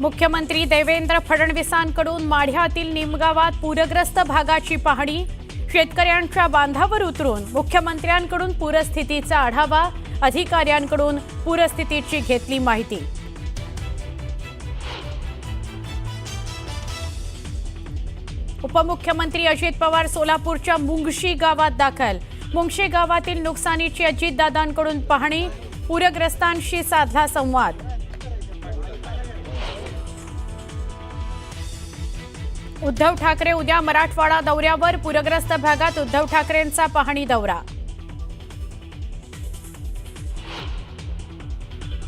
मुख्यमंत्री देवेंद्र फडणवीसांकडून माढ्यातील निमगावात पूरग्रस्त भागाची पाहणी। शेतकऱ्यांच्या बांधावर उतरून मुख्यमंत्र्यांकडून पूरस्थितीचा आढावा। अधिकाऱ्यांकडून पूरस्थितीची घेतली माहिती। उपमुख्यमंत्री अजित पवार सोलापूरच्या मुंगशी गावात दाखल। मुंगशी गावातील नुकसानीची अजितदादांकडून पाहणी। पूरग्रस्तांशी साधला संवाद। उद्धव ठाकरे उद्या मराठवाडा दौऱ्यावर। पूरग्रस्त भागात उद्धव ठाकरेंचा पाहणी दौरा।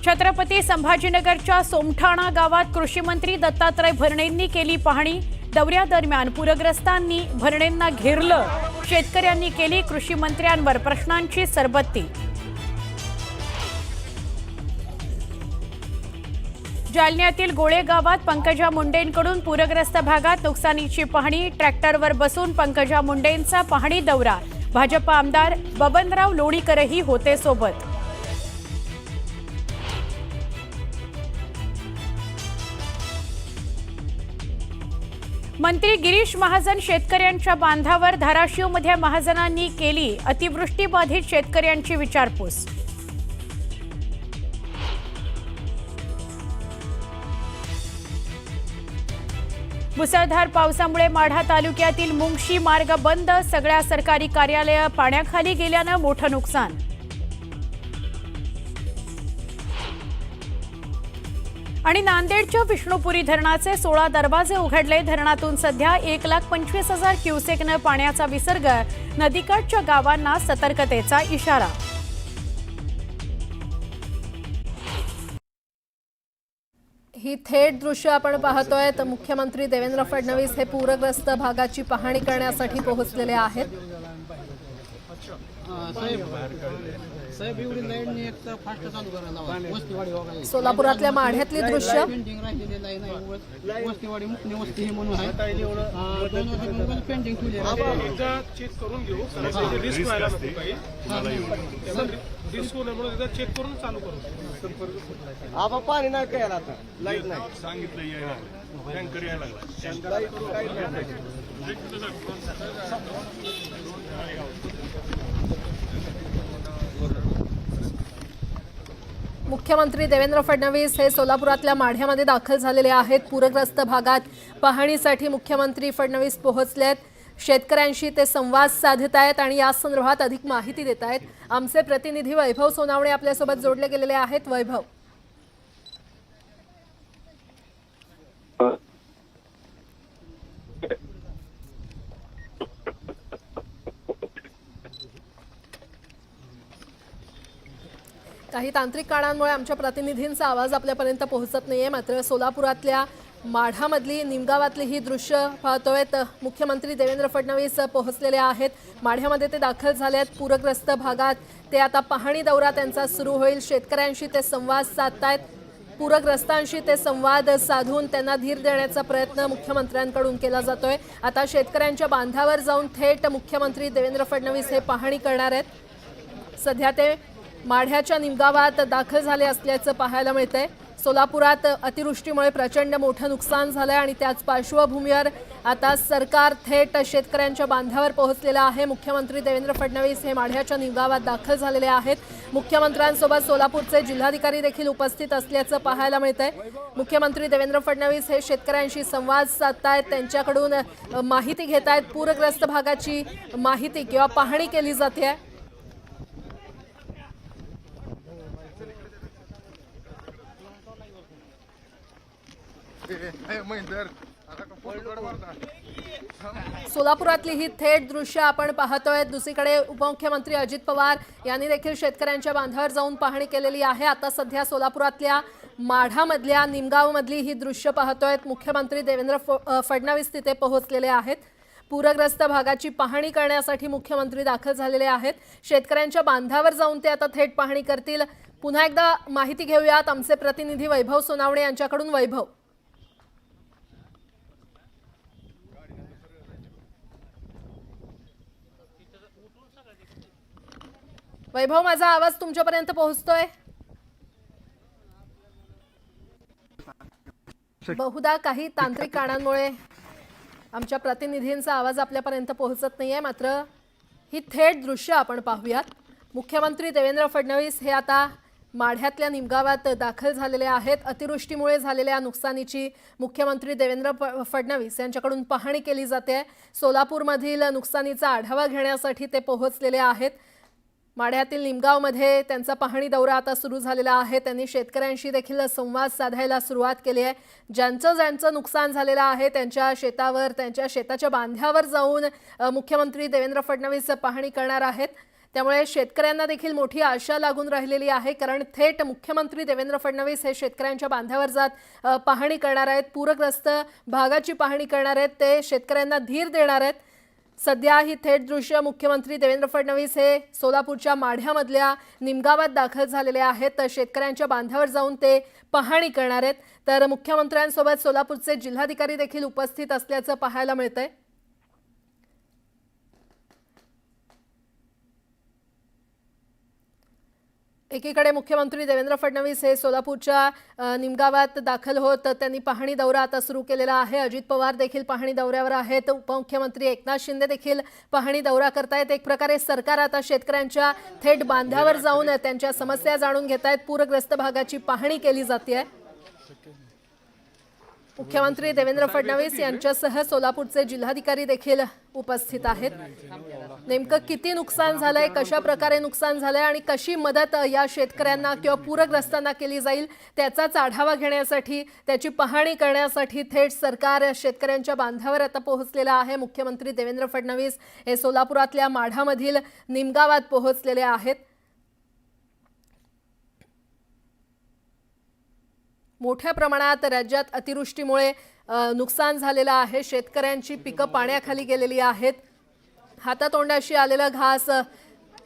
छत्रपती संभाजीनगरच्या सोमठाणा गावात कृषी मंत्री दत्तात्रय भरणेंनी केली पाहणी। दौऱ्यादरम्यान पूरग्रस्तांनी भरणेंना घेरलं। शेतकऱ्यांनी केली कृषी मंत्र्यांवर प्रश्नांची सरबत्ती। जालन्यातील गोळे गावात पंकजा मुंडेंकडून पूरग्रस्त भागात नुकसानीची पाहणी। ट्रॅक्टरवर बसून पंकजा मुंडेंचा पाहणी दौरा। भाजप आमदार बबनराव लोणीकरही होते सोबत। मंत्री गिरीश महाजन शेतकऱ्यांच्या बांधावर। धाराशिवमध्ये महाजनांनी केली अतिवृष्टीबाधित शेतकऱ्यांची विचारपूस। मुसळधार पावसामुळे माढा तालुक्यातील मुंगशी मार्ग बंद। सगळ्या सरकारी कार्यालय पाण्याखाली गेल्यानं मोठं नुकसान। आणि नांदेडच्या विष्णुपुरी धरणाचे 16 दरवाजे उघडले। धरणातून सध्या 1,25,000 क्युसेकनं पाण्याचा विसर्ग। नदीकाठच्या गावांना सतर्कतेचा इशारा। ही थेट दृश्य आपण पाहतोय तर मुख्यमंत्री देवेंद्र फडणवीस हे पूरग्रस्त भागाची पाहणी करण्यासाठी पोहोचलेले आहेत। सोलापुरातल्या माढ्यातली दृश्य। पाणी नाही प्यायला आता लाईट नाही सांगितलं टँकर यायला लागला। मुख्यमंत्री देवेंद्र फडणवीस हे सोलापुरातल्या माढ्यामध्ये दाखल झालेले आहेत। पूरग्रस्त भागात पाहणीसाठी मुख्यमंत्री फडणवीस पोहोचलेत। शेतकऱ्यांशी ते संवाद साधत आहेत आणि या संदर्भात अधिक माहिती देत आहेत। आमचे प्रतिनिधी वैभव सोनावणे आपल्यासोबत जोडले गेलेले आहेत। वैभव, काही तांत्रिक कारणांमुळे आमच्या प्रतिनिधींचा आवाज आपल्यापर्यंत पोहोचत नाहीये। मात्र सोलापुरातल्या माढ्यामधली निमगावातली ही दृश्य पाहतोय तर मुख्यमंत्री देवेंद्र फडणवीस पोहोचलेले आहेत। माढ्यामध्ये ते दाखल झाले आहेत। पूरग्रस्त भागात ते आता पाहणी दौरा त्यांचा सुरू होईल। शेतकऱ्यांशी ते संवाद साधतायत। पूरग्रस्तांशी ते संवाद साधून त्यांना धीर देण्याचा प्रयत्न मुख्यमंत्र्यांकडून केला जातोय। आता शेतकऱ्यांच्या बांधावर जाऊन थेट मुख्यमंत्री देवेंद्र फडणवीस हे पाहणी करणार आहेत। सध्या ते माढ्याच्या निमगावात दाखल झाले असल्याचं पाहायला मिळतंय। सोलापुरात अतिवृष्टीमुळे प्रचंड मोठं नुकसान झालंय आणि त्याच पार्श्वभूमीवर आता सरकार थेट शेतकऱ्यांच्या बांधावर पोहोचलेलं आहे। मुख्यमंत्री देवेंद्र फडणवीस हे माढ्याच्या निमगावात दाखल झालेले आहेत। मुख्यमंत्र्यांसोबत सोलापूरचे जिल्हाधिकारी देखील उपस्थित असल्याचं पाहायला मिळतंय। मुख्यमंत्री देवेंद्र फडणवीस हे शेतकऱ्यांशी संवाद साधतायत, त्यांच्याकडून माहिती घेतायत। पूरग्रस्त भागाची माहिती किंवा पाहणी केली जाते। सोलापुरातली ही थेट दृश्य आपण पाहतोय। दुसरीकडे उपमुख्यमंत्री अजित पवार यांनी देखील शेतकऱ्यांच्या बांधावर जाऊन पाहणी केलेली आहे। आता सध्या सोलापुरातल्या माढामधल्या निमगावमधली ही दृश्य पाहतोय। मुख्यमंत्री देवेंद्र फडणवीस तिथे पोहोचलेले आहेत। पूरग्रस्त भागाची पाहणी करण्यासाठी मुख्यमंत्री दाखल झालेले आहेत। शेतकऱ्यांच्या बांधावर जाऊन ते आता थेट पाहणी करतील। पुन्हा एकदा माहिती घेऊयात आमचे प्रतिनिधी वैभव सोनावणे यांच्याकडून। वैभव, वैभव, माझा आवाज तुमच्यापर्यंत पोहोचतोय? बहुधा काही तांत्रिक कारणांमुळे आमच्या प्रतिनिधींचा आवाज आपल्यापर्यंत पोहोचत नाहीये, मात्र ही थेट दृश्य आपण पाहूयात। मुख्यमंत्री देवेंद्र फडणवीस हे आता माढ्यातल्या निमगावात दाखल झालेले आहेत। अतिवृष्टीमुळे झालेल्या नुकसानीची मुख्यमंत्री देवेंद्र फडणवीस यांच्याकडून पाहणी केली जाते। सोलापूरमधील नुकसानीचा आढावा घेण्यासाठी ते पोहोचलेले आहेत। माढ्यातील निमगावमध्ये त्यांचा पाहणी दौरा आता सुरू झालेला आहे। त्यांनी शेतकऱ्यांशी देखील संवाद साधायला सुरुवात केली आहे। ज्यांचं नुकसान झालेलं आहे त्यांच्या शेतावर, त्यांच्या शेताच्या बांध्यावर जाऊन मुख्यमंत्री देवेंद्र फडणवीस पाहणी करणार आहेत। त्यामुळे शेतकऱ्यांना देखील मोठी आशा लागून राहिलेली आहे, कारण थेट मुख्यमंत्री देवेंद्र फडणवीस हे शेतकऱ्यांच्या बांध्यावर जात पाहणी करणार आहेत, पूरग्रस्त भागाची पाहणी करणार आहेत, ते शेतकऱ्यांना धीर देणार आहेत। सध्या ही थेट दृश्य मुख्यमंत्री देवेंद्र फडणवीस हे सोलापूरच्या माढ्यामधल्या निमगावात दाखल झालेले आहेत। तर शेतकऱ्यांच्या बांधावर जाऊन ते पाहणी करणार आहेत। तर मुख्यमंत्र्यांसोबत सोलापूरचे जिल्हाधिकारी देखील उपस्थित असल्याचं पाहायला मिळतंय। एकीकडे मुख्यमंत्री देवेंद्र फडणवीस हे सोलापूरच्या निमगावात दाखल होत त्यांनी पाहणी दौरा आता सुरू केलेला आहे। अजित पवार देखील पाहणी दौऱ्यावर आहेत। उपमुख्यमंत्री एकनाथ शिंदे देखील पाहणी दौरा करतायत। एक प्रकारे सरकार आता शेतकऱ्यांच्या थेट बांधावर जाऊन त्यांच्या समस्या जाणून घेतायत। पूरग्रस्त भागाची पाहणी केली जाते। मुख्यमंत्री देवेंद्र फडणवीस यांच्यासह सोलापूरचे जिल्हाधिकारी देखील उपस्थित आहेत। नेमकं किती नुकसान झालंय, कशा प्रकारे नुकसान झालंय आणि कशी मदत या शेतकऱ्यांना किंवा पूरग्रस्तांना केली जाईल त्याचाच आढावा घेण्यासाठी, त्याची पाहणी करण्यासाठी थेट सरकार शेतकऱ्यांच्या बांधावर आता पोहोचलेलं आहे। मुख्यमंत्री देवेंद्र फडणवीस हे सोलापुरातल्या माढामधील निमगावात पोहोचलेले आहेत। मोठ्या प्रमाणात राज्यात अतिवृष्टीमुळे नुकसान झालेलं आहे। शेतकऱ्यांची पिकं पाण्याखाली गेलेली आहेत। हातातोंडाशी आलेला घास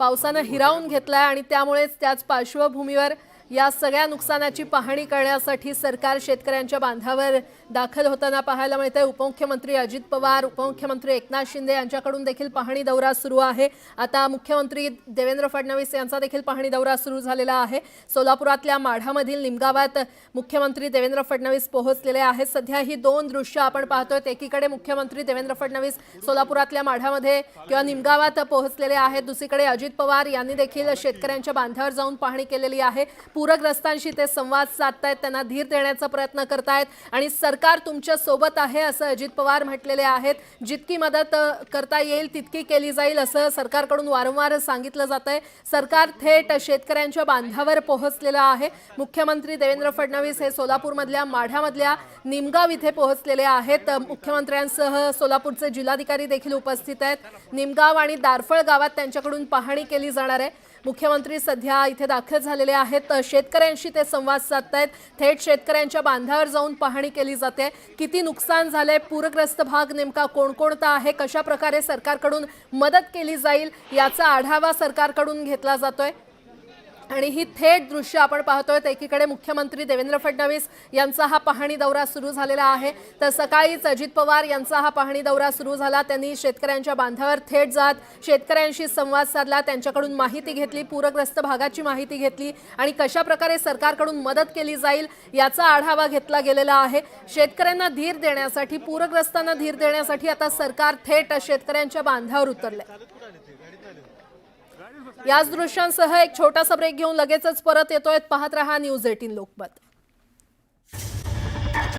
पावसानं हिरावून घेतलाय आणि त्यामुळेच त्याच पार्श्वभूमीवर या सगळ्या नुकसानाची पाहणी करण्यासाठी सरकार शेतकऱ्यांच्या बांधावर दाखल होताना पाहायला मिळतंय। उपमुख्यमंत्री अजित पवार, उपमुख्यमंत्री एकनाथ शिंदे यांच्याकडून देखील पाहणी दौरा सुरू आहे। आता मुख्यमंत्री देवेंद्र फडणवीस यांचा देखील पाहणी दौरा सुरू झालेला आहे। सोलापुरातल्या माढामधील निमगावात मुख्यमंत्री देवेंद्र फडणवीस पोहोचलेले आहेत। सध्या ही दोन दृश्य आपण पाहतोय। एकीकडे मुख्यमंत्री देवेंद्र फडणवीस सोलापुरातल्या माढामध्ये किंवा निमगावात पोहोचलेले आहेत, दुसरीकडे अजित पवार यांनी देखील शेतकऱ्यांच्या बांधावर जाऊन पाहणी केलेली आहे। पूरग्रस्तांशी ते संवाद साधतायत, त्यांना धीर देण्याचा प्रयत्न करतायत आणि सरकार तुमच्या सोबत आहे असं अजित पवार म्हटलेले आहेत। जितकी मदत करता येईल तितकी केली जाईल असं सरकारकडून वारंवार सांगितलं जातंय। सरकार थेट शेतकऱ्यांच्या बांधावर पोहोचलेलं आहे। मुख्यमंत्री देवेंद्र फडणवीस हे सोलापूरमधल्या माढ्यामधल्या निमगाव इथे पोहोचलेले आहेत। मुख्यमंत्र्यांसह सोलापूरचे जिल्हाधिकारी देखील उपस्थित आहेत। निमगाव आणि दारफळ गावात त्यांच्याकडून पाहणी केली जाणार आहे। मुख्यमंत्री सध्या इथे दाखल झालेले आहेत। शेतकऱ्यांशी ते संवाद साधतायत। थेट शेतकऱ्यांच्या बांधावर जाऊन पाहणी केली जाते। किती नुकसान झालंय, पूरग्रस्त भाग नेमका कोणकोणता आहे, कशा प्रकारे सरकारकडून मदत केली जाईल याचा आढावा सरकारकडून घेतला जातोय आणि ही थेट दृश्य आपण पाहतोय। एकीकडे मुख्यमंत्री देवेंद्र फडणवीस यांचा हा पाहणी दौरा सुरू झालेला आहे, तर सकाळीच अजित पवार यांचा हा पाहणी दौरा सुरू झाला। त्यांनी शेतकऱ्यांच्या बांधावर थेट जात शेतकऱ्यांशी संवाद साधला, त्यांच्याकडून माहिती घेतली, पूरग्रस्त भागाची माहिती घेतली आणि कशा प्रकारे सरकारकडून मदत केली जाईल याचा आढावा घेतला गेलेला आहे। शेतकऱ्यांना धीर देण्यासाठी, पूरग्रस्तांना धीर देण्यासाठी आता सरकार थेट शेतकऱ्यांच्या बांधावर उतरलंय। याच दृश्यांसह एक छोटासा ब्रेक घेऊन लगेचच परत येतोय। पाहत रहा न्यूज 18 लोकमत।